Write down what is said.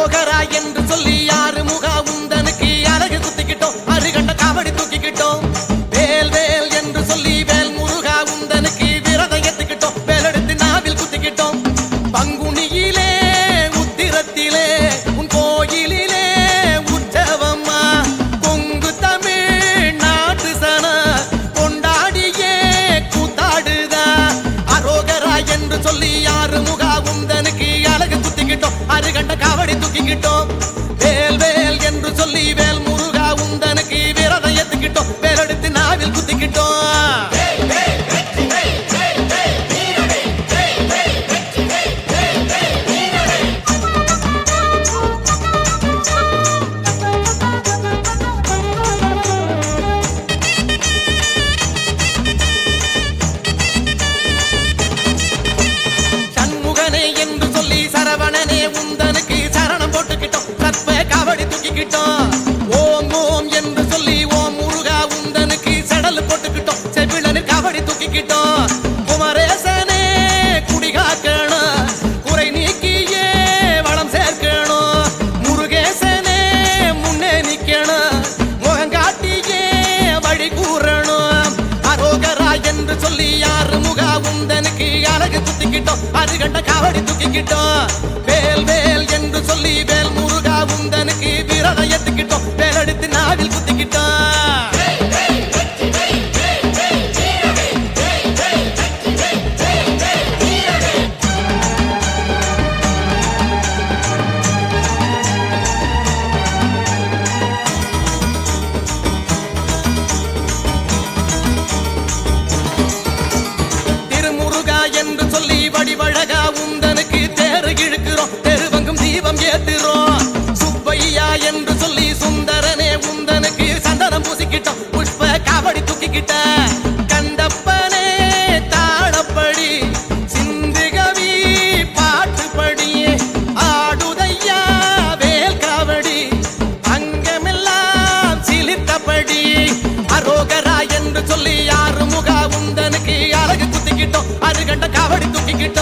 அரோகரா என்று சொல்லி யாரு முகா உந்தனுக்கு அழகு குத்திக்கிட்டோம் அருகண்ட காவடி தூக்கிக்கிட்டோம் வேல் வேல் என்று சொல்லி வேல் முருகா உந்தனுக்கு விரதம் ஏத்துக்கிட்டோம் வேலெடுத்து நாவில் குத்திக்கிட்டோம் பங்குனியிலே உத்திரத்திலே உன் கோயிலிலே உற்சவம்மா கொங்கு தமிழ் நாட்டு சன கொண்டாடியே கூத்தாடுதா அரோகரா என்று சொல்லி யாரு முகா உந்தனுக்கு அழகு குத்திக்கிட்டோம் அருகண்ட காவடி தூக்கிக்கிட்டோம் வேல் வேல் என்று சொல்லி வேல் முருகா உந்தனுக்கு விரதம் ஏத்துக்கிட்டோம் வேலெடுத்து நாவில் குத்திக்கிட்டோம் சண்முகனே என்று சொல்லி சரவணனே உந்தனுக்கு சரணம் போட்டுக்கிட்டோம் சத்வ காவடி தூக்கிக்கிட்டோம் ஓம் ஓம் என்று சொல்லி ஓம் முருகா உந்தனுக்கு சடல் போட்டுக்கிட்டோம் செவிழனு காவடி தூக்கிக்கிட்டோம் குமரேசனே குடிகாக்கணும் குறை நீக்கியே வளம் சேர்க்கணும் முருகேசனே முன்னே நிக்கணும் முகங்காட்டியே வழி கூறணும் அரோகரா என்று சொல்லி யாரு முகா உந்தனுக்கு அழகு குத்திக்கிட்டோம் அருகண்ட காவடி தூக்கிக்கிட்டோம் வேல் வேல் என்று சொல்லி வேல் முருகா உந்தனுக்கு விரதம் ஏத்துக்கிட்டோம் வேலெடுத்து நாவில் குத்திக்கிட்டோம் திருமுருகா என்று சொல்லி வடிவழகா உந்தனுக்கு தேரு இழுக்கிறோம் தெருவங்கும் தீபம் ஏத்துறோம் சுப்பையா என்று சொல்லி சுந்தரனே உந்தனுக்கு சந்தனம் பூசிக்கிட்டோம் புஷ்ப காவடி தூக்கிக்கிட்ட கண்டப்பனே தாளப்படி சிந்துகவி பாட்டுப்படி ஆடுதையா வேல் காவடி அங்கமெல்லாம் சிலித்தபடி அரோகரா என்று சொல்லி யாரு முகா உந்தனுக்கு அழகு குத்திக்கிட்டோம் அருகண்ட காவடி தூக்கிக்கிட்டோம்